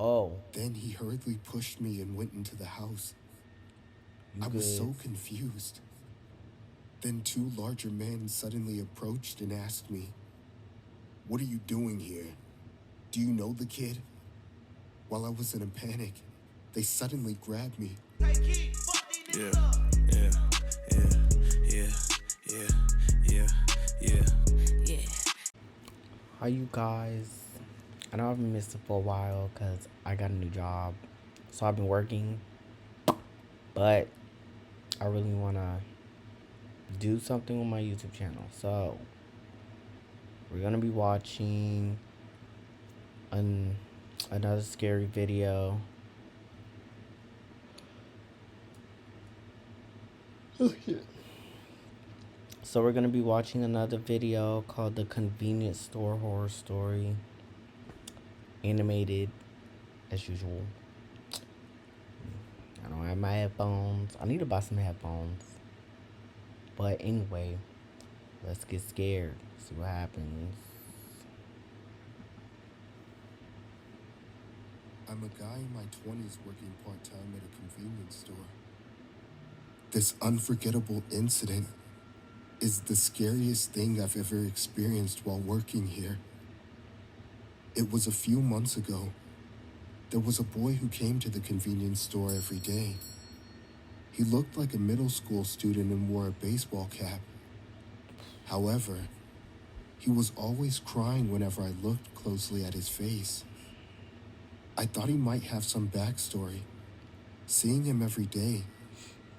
Oh, Then he hurriedly pushed me and went into the house. you I was good? so confused. Then two larger men suddenly approached and asked me, "What are you doing here? Do you know the kid?" While I was in a panic, they suddenly grabbed me. Yeah, yeah, yeah, yeah, yeah, yeah, yeah, yeah. How you guys? I know I've been missing for a while because I got a new job. So I've been working, but I really want to do something with my YouTube channel. So we're going to be watching an, another scary video. Oh, shit. So we're going to be watching another video called The Convenience Store Horror Story. Animated, as usual. I don't have my headphones. I need to buy some headphones. But anyway, let's get scared. See what happens. I'm a guy in my 20s working part-time at a convenience store. This unforgettable incident is the scariest thing I've ever experienced while working here. It was a few months ago. There was a boy who came to the convenience store every day. He looked like a middle school student and wore a baseball cap. However, he was always crying whenever I looked closely at his face. I thought he might have some backstory. Seeing him every day,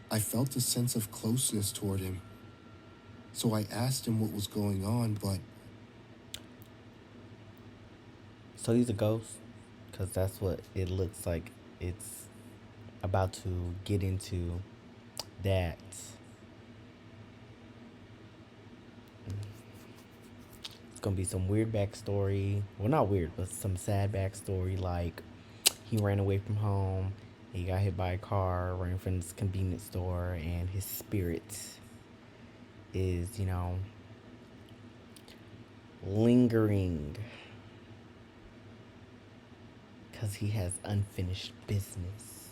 I felt a sense of closeness toward him. So I asked him what was going on, but So he's a ghost? Because that's what it looks like. It's about to get into that. It's going to be some weird backstory. Well, not weird, but some sad backstory. Like, he ran away from home. He got hit by a car, ran from this convenience store, and his spirit is, lingering because he has unfinished business.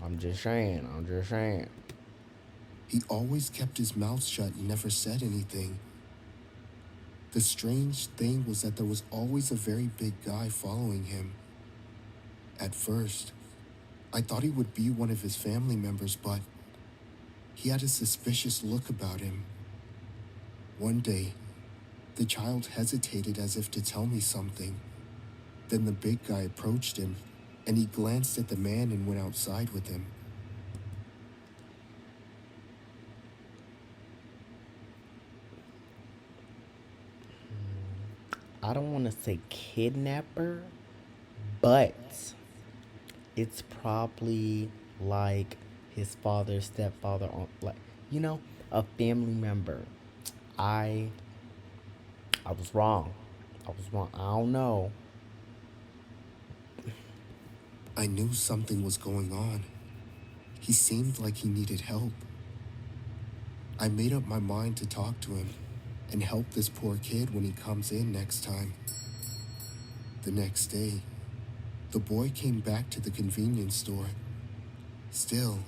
I'm just saying. he always kept his mouth shut and never said anything. The strange thing was that there was always a very big guy following him. At first, I thought he would be one of his family members, but he had a suspicious look about him. One day, the child hesitated as if to tell me something. Then the big guy approached him, and he glanced at the man and went outside with him. I don't want to say kidnapper, but it's probably like his father, stepfather, like a family member. I I was wrong. I don't know. I knew something was going on. He seemed like he needed help. I made up my mind to talk to him and help this poor kid when he comes in next time. The next day, the boy came back to the convenience store. Still,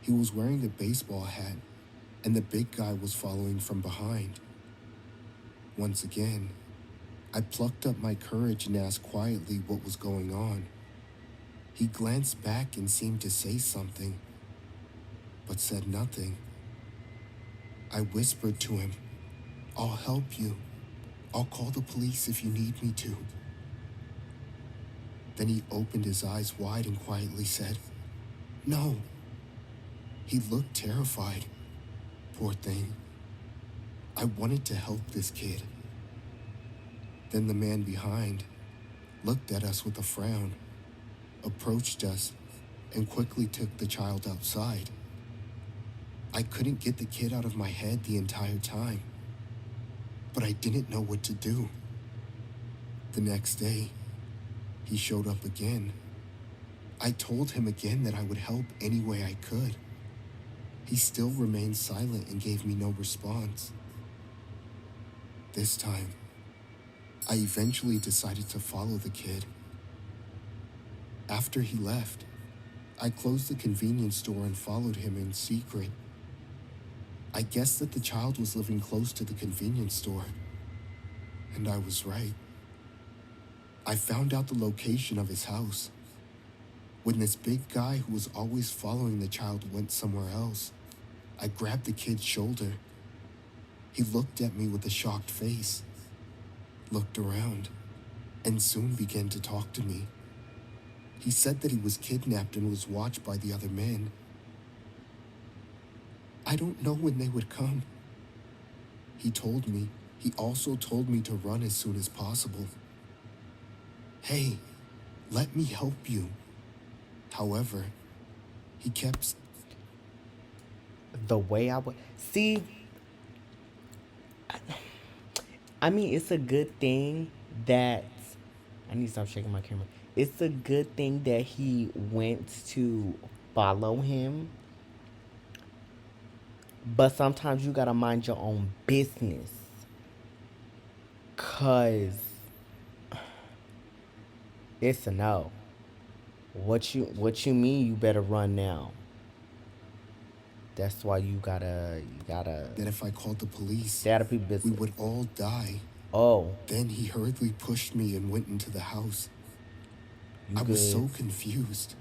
he was wearing a baseball hat, and the big guy was following from behind. Once again, I plucked up my courage and asked quietly what was going on. He glanced back and seemed to say something, but said nothing. I whispered to him, "I'll help you. I'll call the police if you need me to." Then he opened his eyes wide and quietly said, "No." He looked terrified. Poor thing. I wanted to help this kid. Then the man behind looked at us with a frown, approached us, and quickly took the child outside. I couldn't get the kid out of my head the entire time, but I didn't know what to do. The next day, he showed up again. I told him again that I would help any way I could. He still remained silent and gave me no response. This time, I eventually decided to follow the kid. After he left, I closed the convenience store and followed him in secret. I guessed that the child was living close to the convenience store, and I was right. I found out the location of his house. When this big guy who was always following the child went somewhere else, I grabbed the kid's shoulder. He looked at me with a shocked face, looked around, and soon began to talk to me. He said that he was kidnapped and was watched by the other men. I don't know when they would come. He also told me to run as soon as possible. Hey, let me help you. However, he kept... The way I would see, I mean, it's a good thing that I need to stop shaking my camera. It's a good thing that he went to follow him, but sometimes you gotta mind your own business, cause it's a no. What you mean you better run now? That's why you gotta that if I called the police, stay out of people's we business. would all die. Oh, Then he hurriedly pushed me and went into the house. you I was good? so confused.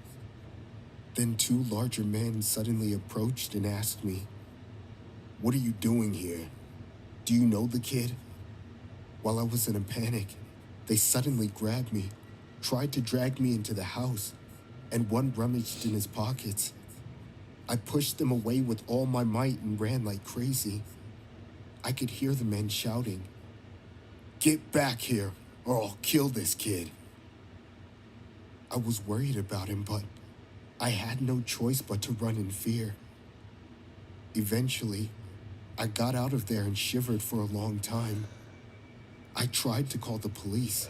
Then two larger men suddenly approached and asked me, "What are you doing here? Do you know the kid?" While I was in a panic, they suddenly grabbed me, tried to drag me into the house, and one rummaged in his pockets. I pushed them away with all my might and ran like crazy. I could hear the men shouting, "Get back here, or I'll kill this kid." I was worried about him, but I had no choice but to run in fear. Eventually, I got out of there and shivered for a long time. I tried to call the police,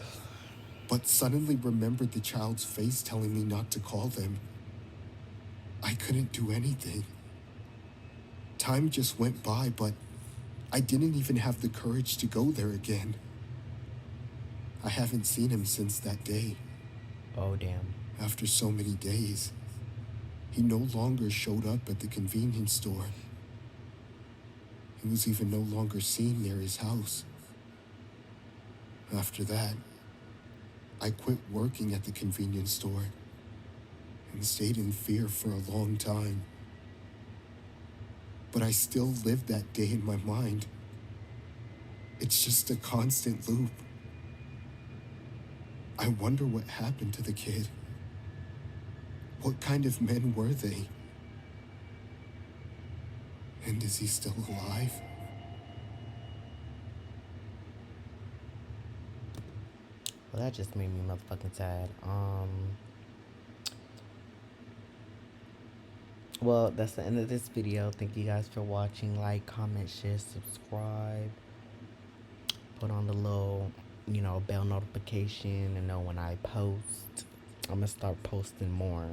but suddenly remembered the child's face telling me not to call them. I couldn't do anything. Time just went by, but I didn't even have the courage to go there again. I haven't seen him since that day. Oh damn. After so many days, he no longer showed up at the convenience store. He was even no longer seen near his house. After that, I quit working at the convenience store and stayed in fear for a long time. But I still live that day in my mind. It's just a constant loop. I wonder what happened to the kid. What kind of men were they? And is he still alive? Well, that just made me motherfucking sad. Well, that's the end of this video. Thank you guys for watching. Like, comment, share, subscribe. Put on the little, bell notification and know when I post. I'm gonna start posting more.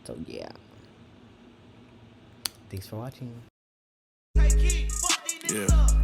So, yeah. Thanks for watching. Yeah.